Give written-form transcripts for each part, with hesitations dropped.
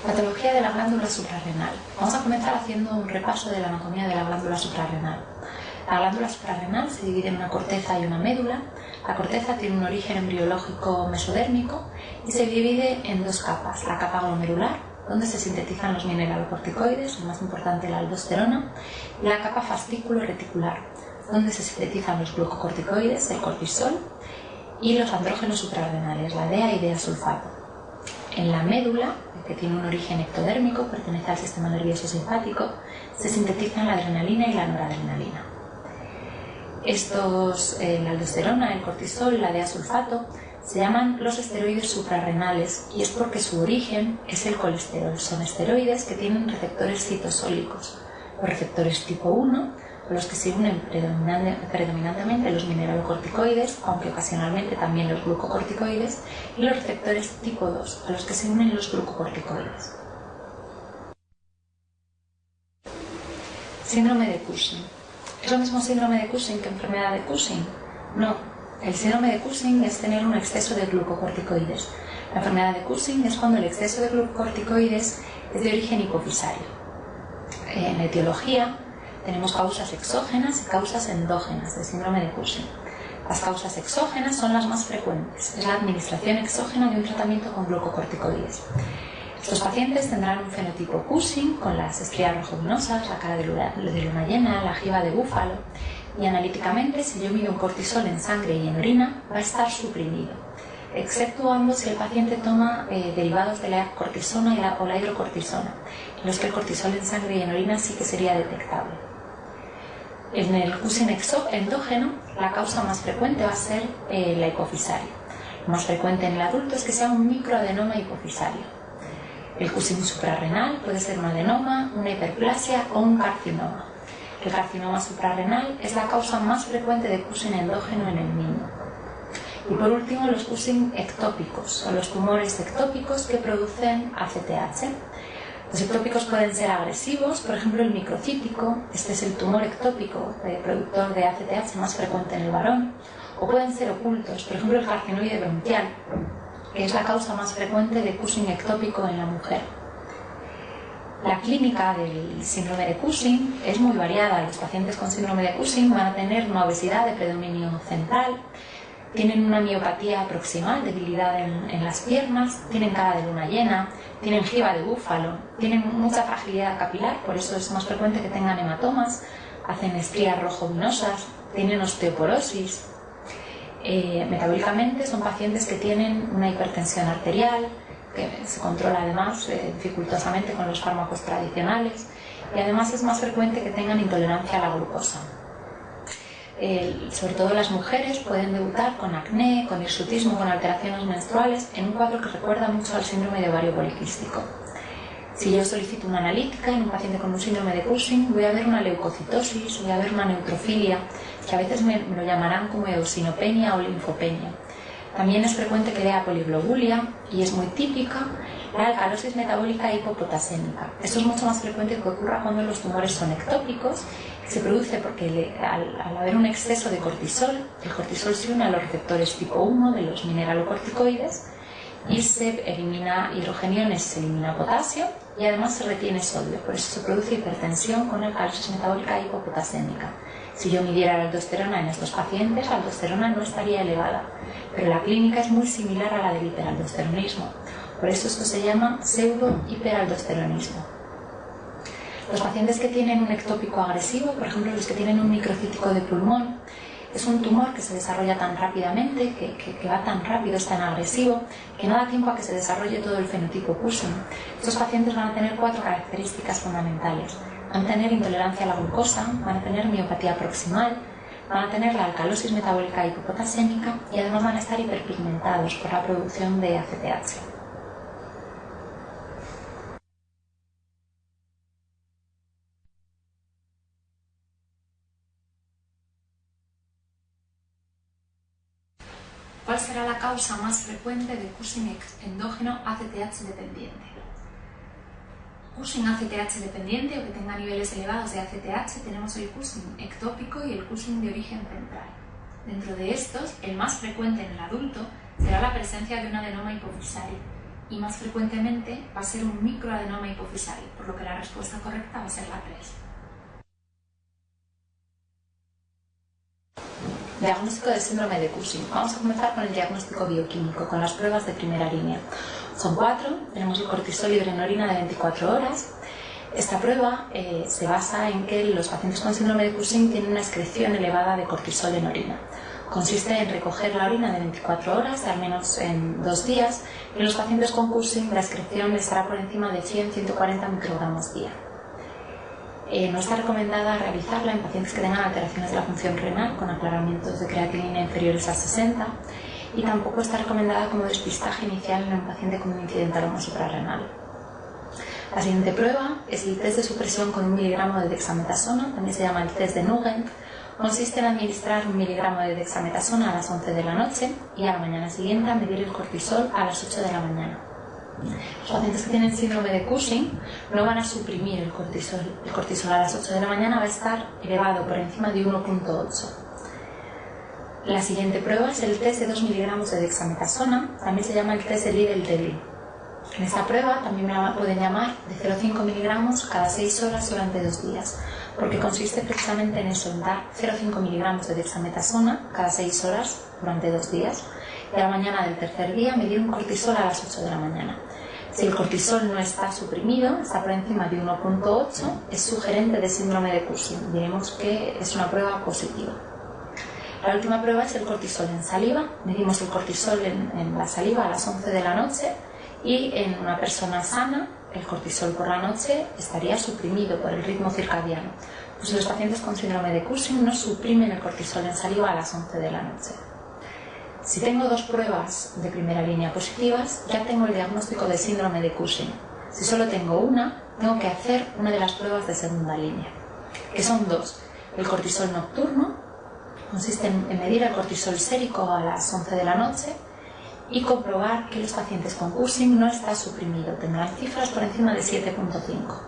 Patología de la glándula suprarrenal. Vamos a comenzar haciendo un repaso de la anatomía de la glándula suprarrenal. La glándula suprarrenal se divide en una corteza y una médula. La corteza tiene un origen embriológico mesodérmico y se divide en dos capas: la capa glomerular, donde se sintetizan los mineralocorticoides, el más importante la aldosterona, y la capa fascículo-reticular, donde se sintetizan los glucocorticoides, el cortisol, y los andrógenos suprarrenales, la DEA y DEA-sulfato. En la médula, que tiene un origen ectodérmico, pertenece al sistema nervioso simpático, se sintetizan la adrenalina y la noradrenalina. La aldosterona, el cortisol, la DEA-sulfato, se llaman los esteroides suprarrenales y es porque su origen es el colesterol. Son esteroides que tienen receptores citosólicos, los receptores tipo 1, con los que se unen predominantemente los mineralocorticoides, aunque ocasionalmente también los glucocorticoides, y los receptores tipo 2, a los que se unen los glucocorticoides. Síndrome de Cushing. ¿Es lo mismo síndrome de Cushing que enfermedad de Cushing? No. El síndrome de Cushing es tener un exceso de glucocorticoides. La enfermedad de Cushing es cuando el exceso de glucocorticoides es de origen hipofisario. En etiología tenemos causas exógenas y causas endógenas del síndrome de Cushing. Las causas exógenas son las más frecuentes. Es la administración exógena de un tratamiento con glucocorticoides. Estos pacientes tendrán un fenotipo Cushing con las estrías rojovinosas, la cara de luna llena, la jiba de búfalo, y analíticamente, si yo mido un cortisol en sangre y en orina, va a estar suprimido, exceptuando si el paciente toma derivados de la cortisona o la hidrocortisona, en los que el cortisol en sangre y en orina sí que sería detectable. En el Cushing endógeno, la causa más frecuente va a ser la hipofisaria. Lo más frecuente en el adulto es que sea un microadenoma hipofisario. El Cushing suprarrenal puede ser un adenoma, una hiperplasia o un carcinoma. El carcinoma suprarrenal es la causa más frecuente de Cushing endógeno en el niño. Y por último, los Cushing ectópicos, o los tumores ectópicos que producen ACTH. Los ectópicos pueden ser agresivos, por ejemplo el microcítico, este es el tumor ectópico productor de ACTH más frecuente en el varón, o pueden ser ocultos, por ejemplo el carcinoide bronquial, que es la causa más frecuente de Cushing ectópico en la mujer. La clínica del síndrome de Cushing es muy variada. Los pacientes con síndrome de Cushing van a tener una obesidad de predominio central, tienen una miopatía proximal, debilidad en las piernas, tienen cara de luna llena, tienen jiba de búfalo, tienen mucha fragilidad capilar, por eso es más frecuente que tengan hematomas, hacen estrías rojovinosas, tienen osteoporosis. Metabólicamente son pacientes que tienen una hipertensión arterial, que se controla además dificultosamente con los fármacos tradicionales, y además es más frecuente que tengan intolerancia a la glucosa. Sobre todo las mujeres pueden debutar con acné, con hirsutismo, con alteraciones menstruales, en un cuadro que recuerda mucho al síndrome de ovario poliquístico. Si yo solicito una analítica en un paciente con un síndrome de Cushing, voy a ver una leucocitosis, voy a ver una neutrofilia, que a veces me lo llamarán como eosinopenia o linfopenia. También es frecuente que vea poliglobulia y es muy típica la alcalosis metabólica hipopotasémica. Esto es mucho más frecuente que ocurra cuando los tumores son ectópicos, que se produce porque al haber un exceso de cortisol, el cortisol se une a los receptores tipo 1 de los mineralocorticoides y se elimina hidrogeniones, se elimina potasio y además se retiene sodio. Por eso se produce hipertensión con alcalosis metabólica hipopotasémica. Si yo midiera la aldosterona en estos pacientes, la aldosterona no estaría elevada, pero la clínica es muy similar a la del hiperaldosteronismo. Por eso esto se llama pseudo-hiperaldosteronismo. Los pacientes que tienen un ectópico agresivo, por ejemplo los que tienen un microcítico de pulmón, es un tumor que se desarrolla tan rápidamente, que va tan rápido, es tan agresivo, que no da tiempo a que se desarrolle todo el fenotipo Cushing. Estos pacientes van a tener 4 características fundamentales. Van a tener intolerancia a la glucosa, van a tener miopatía proximal, van a tener la alcalosis metabólica hipopotasémica y además van a estar hiperpigmentados por la producción de ACTH. ¿Cuál será la causa más frecuente de Cushing endógeno ACTH dependiente? Cushing ACTH dependiente o que tenga niveles elevados de ACTH, tenemos el Cushing ectópico y el Cushing de origen central. Dentro de estos, el más frecuente en el adulto será la presencia de un adenoma hipofisario. y más frecuentemente va a ser un microadenoma hipofisario, por lo que la respuesta correcta va a ser la 3. Diagnóstico del síndrome de Cushing. Vamos a comenzar con el diagnóstico bioquímico, con las pruebas de primera línea. Son 4, tenemos el cortisol libre en orina de 24 horas. Esta prueba se basa en que los pacientes con síndrome de Cushing tienen una excreción elevada de cortisol en orina. Consiste en recoger la orina de 24 horas, al menos en 2 días, y en los pacientes con Cushing la excreción estará por encima de 100-140 microgramos día. No está recomendada realizarla en pacientes que tengan alteraciones de la función renal con aclaramientos de creatinina inferiores a 60 y tampoco está recomendada como despistaje inicial en un paciente con un incidente aroma suprarrenal. La siguiente prueba es el test de supresión con 1 miligramo de dexametasona, también se llama el test de Nugent. Consiste en administrar 1 miligramo de dexametasona a las 11 de la noche y a la mañana siguiente a medir el cortisol a las 8 de la mañana. Los pacientes que tienen síndrome de Cushing no van a suprimir el cortisol. El cortisol a las 8 de la mañana va a estar elevado por encima de 1,8. La siguiente prueba es el test de 2 miligramos de dexametasona, también se llama el test de Lidl-Deli. En esta prueba también me la pueden llamar de 0,5 miligramos cada 6 horas durante 2 días, porque consiste precisamente en eso, en dar 0,5 miligramos de dexametasona cada 6 horas durante 2 días y a la mañana del tercer día medir un cortisol a las 8 de la mañana. Si el cortisol no está suprimido, está por encima de 1,8, es sugerente de síndrome de Cushing. Diremos que es una prueba positiva. La última prueba es el cortisol en saliva. Medimos el cortisol en la saliva a las 11 de la noche y en una persona sana el cortisol por la noche estaría suprimido por el ritmo circadiano. Pues los pacientes con síndrome de Cushing no suprimen el cortisol en saliva a las 11 de la noche. Si tengo 2 pruebas de primera línea positivas, ya tengo el diagnóstico de síndrome de Cushing. Si solo tengo una, tengo que hacer una de las pruebas de segunda línea, que son 2. El cortisol nocturno consiste en medir el cortisol sérico a las 11 de la noche y comprobar que los pacientes con Cushing no está suprimido, tendrán cifras por encima de 7,5.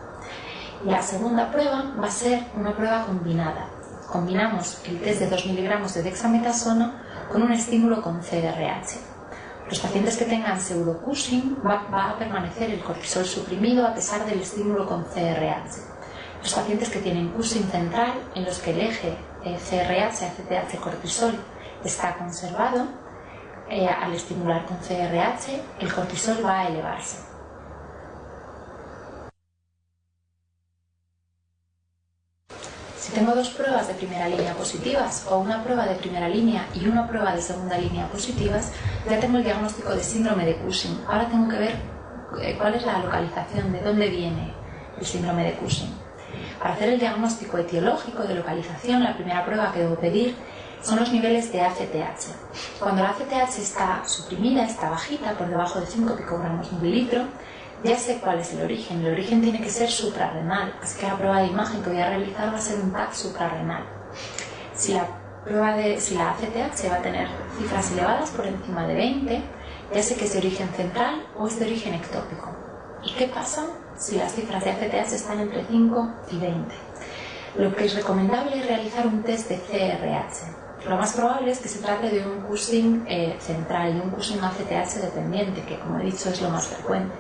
Y la segunda prueba va a ser una prueba combinada. Combinamos el test de 2 miligramos de dexametasona con un estímulo con CRH. Los pacientes que tengan pseudo-Cushing va a permanecer el cortisol suprimido a pesar del estímulo con CRH. Los pacientes que tienen Cushing central, en los que el eje CRH-ACTH-cortisol está conservado, al estimular con CRH, el cortisol va a elevarse. Si tengo 2 pruebas de primera línea positivas o una prueba de primera línea y una prueba de segunda línea positivas, ya tengo el diagnóstico de síndrome de Cushing. Ahora tengo que ver cuál es la localización, de dónde viene el síndrome de Cushing. Para hacer el diagnóstico etiológico de localización, la primera prueba que debo pedir son los niveles de ACTH. Cuando la ACTH está suprimida, está bajita, por debajo de 5 picogramos mililitro, ya sé cuál es el origen. El origen tiene que ser suprarrenal, así que la prueba de imagen que voy a realizar va a ser un TAC suprarrenal. Si la ACTH va a tener cifras elevadas por encima de 20, ya sé que es de origen central o es de origen ectópico. ¿Y qué pasa si las cifras de ACTH están entre 5 y 20? Lo que es recomendable es realizar un test de CRH. Lo más probable es que se trate de un Cushing central y un Cushing ACTH dependiente, que como he dicho es lo más frecuente.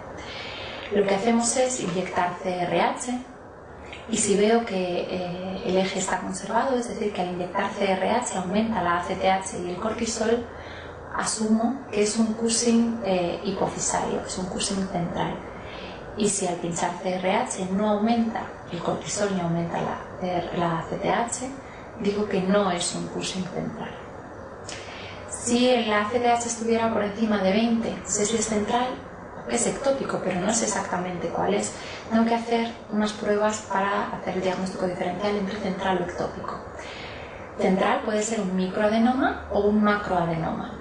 Lo que hacemos es inyectar CRH y si veo que el eje está conservado, es decir, que al inyectar CRH aumenta la ACTH y el cortisol, asumo que es un Cushing hipofisario, es un Cushing central. Y si al pinchar CRH no aumenta el cortisol ni aumenta la ACTH, digo que no es un Cushing central. Si la ACTH estuviera por encima de 20, sé si es central, es ectópico, pero no sé exactamente cuál es. Tengo que hacer unas pruebas para hacer el diagnóstico diferencial entre central o ectópico. Central puede ser un microadenoma o un macroadenoma.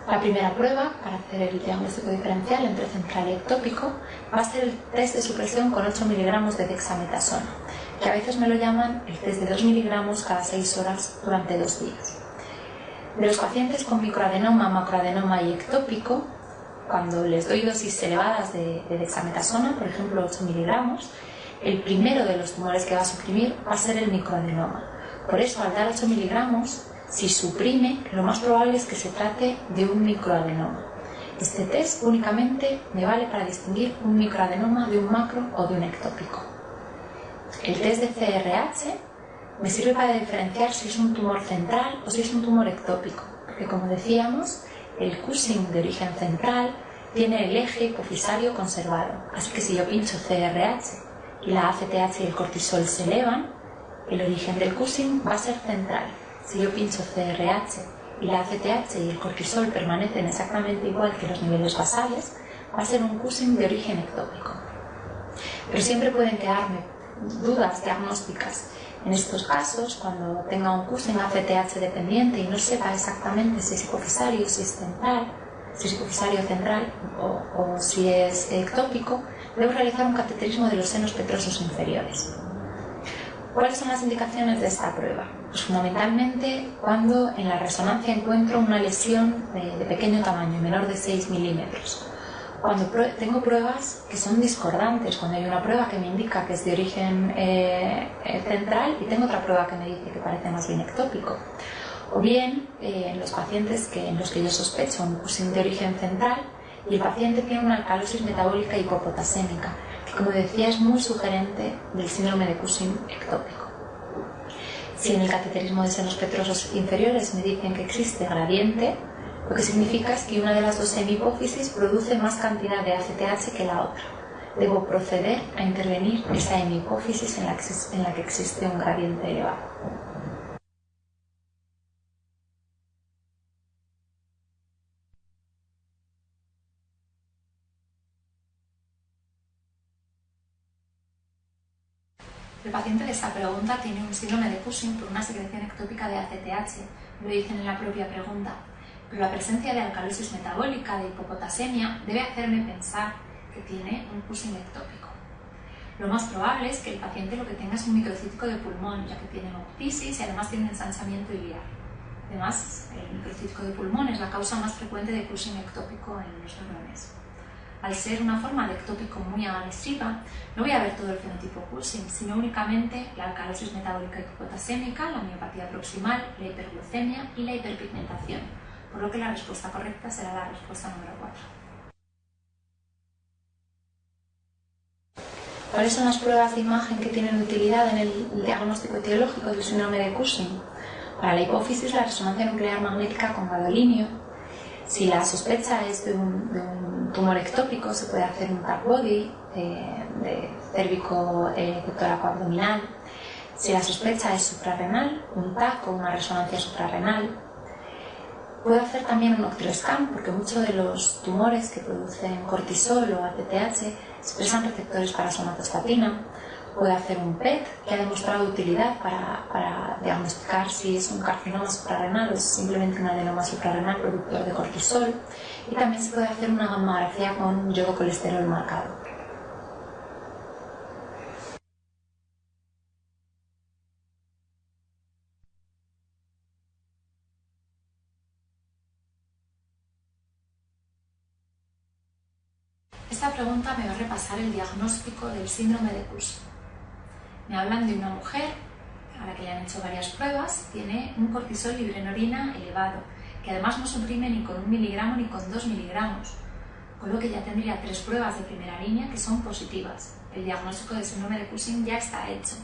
La primera prueba para hacer el diagnóstico diferencial entre central y ectópico va a ser el test de supresión con 8 miligramos de dexametasona, que a veces me lo llaman el test de 2 miligramos cada 6 horas durante 2 días. De los pacientes con microadenoma, macroadenoma y ectópico, cuando les doy dosis elevadas de dexametasona, por ejemplo 8 miligramos, el primero de los tumores que va a suprimir va a ser el microadenoma. Por eso, al dar 8 miligramos, si suprime, lo más probable es que se trate de un microadenoma. Este test únicamente me vale para distinguir un microadenoma de un macro o de un ectópico. El test de CRH me sirve para diferenciar si es un tumor central o si es un tumor ectópico, porque como decíamos, el Cushing de origen central tiene el eje hipofisario conservado, así que si yo pincho CRH y la ACTH y el cortisol se elevan, el origen del Cushing va a ser central. Si yo pincho CRH y la ACTH y el cortisol permanecen exactamente igual que los niveles basales, va a ser un Cushing de origen ectópico. Pero siempre pueden quedarme dudas diagnósticas. En estos casos, cuando tenga un Cushing ACTH dependiente y no sepa exactamente si es hipofisario, si es central, si es hipofisario central o si es ectópico, debo realizar un cateterismo de los senos petrosos inferiores. ¿Cuáles son las indicaciones de esta prueba? Pues fundamentalmente cuando en la resonancia encuentro una lesión de pequeño tamaño, menor de 6 milímetros. Cuando tengo pruebas que son discordantes, cuando hay una prueba que me indica que es de origen central y tengo otra prueba que me dice que parece más bien ectópico. O bien en los pacientes en los que yo sospecho un Cushing de origen central y el paciente tiene una alcalosis metabólica hipopotasémica, que como decía es muy sugerente del síndrome de Cushing ectópico. Si en el cateterismo de senos petrosos inferiores me dicen que existe gradiente, lo que significa es que una de las dos hemihipófisis produce más cantidad de ACTH que la otra. Debo proceder a intervenir esa hemihipófisis en la que existe un gradiente elevado. El paciente de esta pregunta tiene un síndrome de Cushing por una secreción ectópica de ACTH, lo dicen en la propia pregunta, pero la presencia de alcalosis metabólica, de hipopotasemia, debe hacerme pensar que tiene un Cushing ectópico. Lo más probable es que el paciente lo que tenga es un microcítico de pulmón, ya que tiene hemoptisis y además tiene un ensanchamiento iliar. Además, el microcítico de pulmón es la causa más frecuente de Cushing ectópico en los varones. Al ser una forma de ectópico muy agresiva, no voy a ver todo el fenotipo Cushing, sino únicamente la alcalosis metabólica hipopotasémica, la miopatía proximal, la hiperglucemia y la hiperpigmentación, por lo que la respuesta correcta será la respuesta número 4. ¿Cuáles son las pruebas de imagen que tienen utilidad en el diagnóstico etiológico del síndrome de Cushing? Para la hipófisis, la resonancia nuclear magnética con gadolinio. Si la sospecha es de un tumor ectópico, se puede hacer un TAC body de cérvico tóraco abdominal. Si la sospecha es suprarrenal, un TAC o una resonancia suprarrenal. Puedo hacer también un octreoscan, porque muchos de los tumores que producen cortisol o ACTH expresan receptores para somatostatina. Puedo hacer un PET, que ha demostrado utilidad para diagnosticar si es un carcinoma suprarrenal o es simplemente un adenoma suprarrenal productor de cortisol. Y también se puede hacer una gamografía con yodo colesterol marcado. Esta pregunta me va a repasar el diagnóstico del síndrome de Cushing. Me hablan de una mujer a la que le han hecho varias pruebas, tiene un cortisol libre en orina elevado, que además no suprime ni con 1 miligramo ni con 2 miligramos, con lo que ya tendría 3 pruebas de primera línea que son positivas. El diagnóstico del síndrome de Cushing ya está hecho.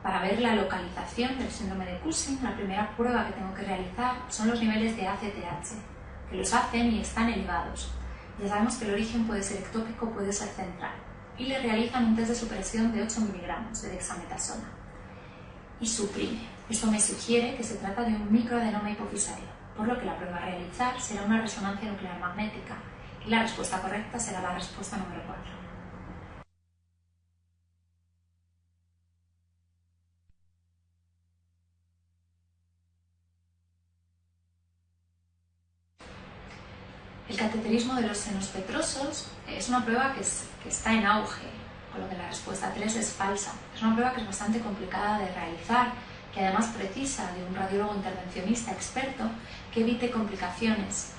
Para ver la localización del síndrome de Cushing, la primera prueba que tengo que realizar son los niveles de ACTH, que los hacen y están elevados. Ya sabemos que el origen puede ser ectópico o puede ser central. Y le realizan un test de supresión de 8 miligramos de dexametasona. Y suprime. Esto me sugiere que se trata de un microadenoma hipofisario, por lo que la prueba a realizar será una resonancia nuclear magnética y la respuesta correcta será la respuesta número 4. El cateterismo de los senos petrosos es una prueba que está en auge, con lo que la respuesta 3 es falsa. Es una prueba que es bastante complicada de realizar, que además precisa de un radiólogo intervencionista experto que evite complicaciones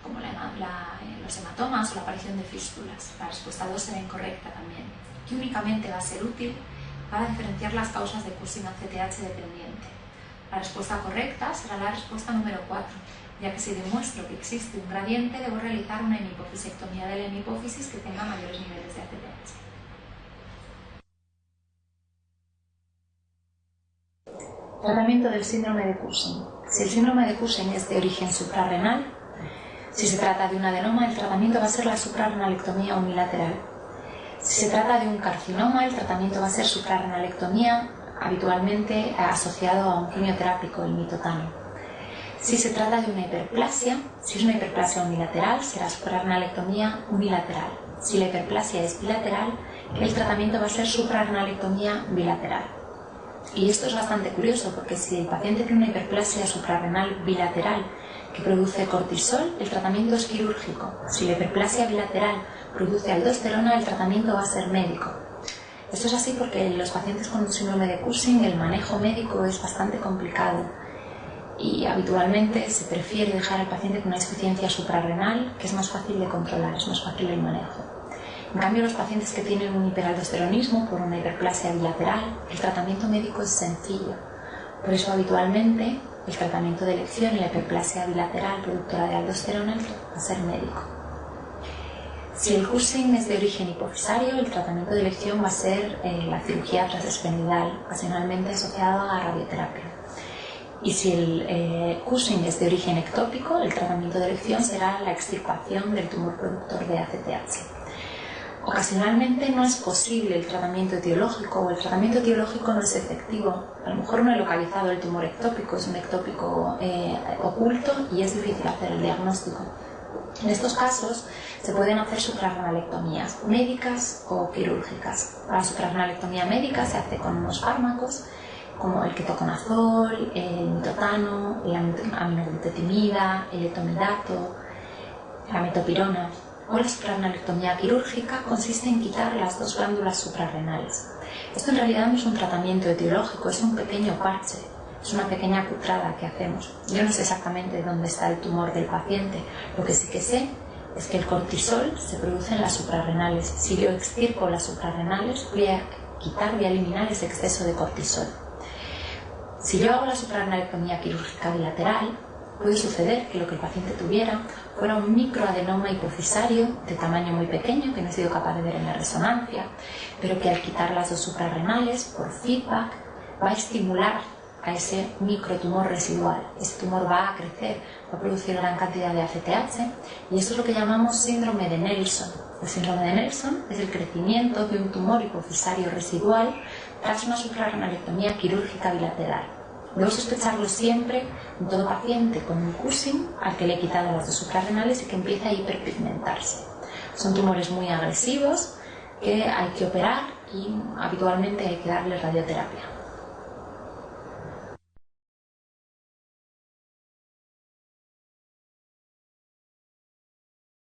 como los hematomas o la aparición de fístulas. La respuesta 2 será incorrecta también, que únicamente va a ser útil para diferenciar las causas de Cushing ACTH dependiente. La respuesta correcta será la respuesta número 4, ya que si demuestro que existe un gradiente, debo realizar una hemipofisectomía de la hemipófisis que tenga mayores niveles de ACTH. Tratamiento del síndrome de Cushing. Si el síndrome de Cushing es de origen suprarrenal, si se trata de un adenoma, el tratamiento va a ser la suprarrenalectomía unilateral. Si se trata de un carcinoma, el tratamiento va a ser suprarrenalectomía, habitualmente asociado a un quimioterápico, el mitotano. Si se trata de una hiperplasia, si es una hiperplasia unilateral, será suprarrenalectomía unilateral. Si la hiperplasia es bilateral, el tratamiento va a ser suprarrenalectomía bilateral. Y esto es bastante curioso porque si el paciente tiene una hiperplasia suprarrenal bilateral que produce cortisol, el tratamiento es quirúrgico. Si la hiperplasia bilateral produce aldosterona, el tratamiento va a ser médico. Esto es así porque en los pacientes con síndrome de Cushing el manejo médico es bastante complicado y habitualmente se prefiere dejar al paciente con una insuficiencia suprarrenal, que es más fácil de controlar, es más fácil el manejo. En cambio, los pacientes que tienen un hiperaldosteronismo por una hiperplasia bilateral, el tratamiento médico es sencillo. Por eso, habitualmente, el tratamiento de elección en la hiperplasia bilateral productora de aldosterona va a ser médico. Si el Cushing es de origen hipofisario, el tratamiento de elección va a ser la cirugía transesfenoidal, ocasionalmente asociada a radioterapia. Y si el Cushing es de origen ectópico, el tratamiento de elección será la extirpación del tumor productor de ACTH. Ocasionalmente no es posible el tratamiento etiológico o el tratamiento etiológico no es efectivo. A lo mejor no he localizado el tumor ectópico, es un ectópico oculto y es difícil hacer el diagnóstico. En estos casos se pueden hacer suprarrenalectomías médicas o quirúrgicas. Para la suprarrenalectomía médica se hace con unos fármacos como el ketoconazol, el mitotano, la aminoglutatimida, el etomidato, la metopirona. O la suprarrenalectomía quirúrgica consiste en quitar las dos glándulas suprarrenales. Esto en realidad no es un tratamiento etiológico, es un pequeño parche, es una pequeña cutrada que hacemos. Yo no sé exactamente dónde está el tumor del paciente, lo que sí que sé es que el cortisol se produce en las suprarrenales. Si yo extirpo las suprarrenales, voy a eliminar ese exceso de cortisol. Si yo hago la suprarrenalectomía quirúrgica bilateral, puede suceder que lo que el paciente tuviera fuera un microadenoma hipofisario de tamaño muy pequeño que no he sido capaz de ver en la resonancia, pero que al quitar las dos suprarrenales, por feedback, va a estimular a ese microtumor residual. Ese tumor va a crecer, va a producir gran cantidad de ACTH y esto es lo que llamamos síndrome de Nelson. El síndrome de Nelson es el crecimiento de un tumor hipofisario residual tras una suprarrenalectomía quirúrgica bilateral. Debo sospecharlo siempre en todo paciente con un Cushing al que le he quitado las dos suprarrenales y que empieza a hiperpigmentarse. Son tumores muy agresivos que hay que operar y habitualmente hay que darles radioterapia.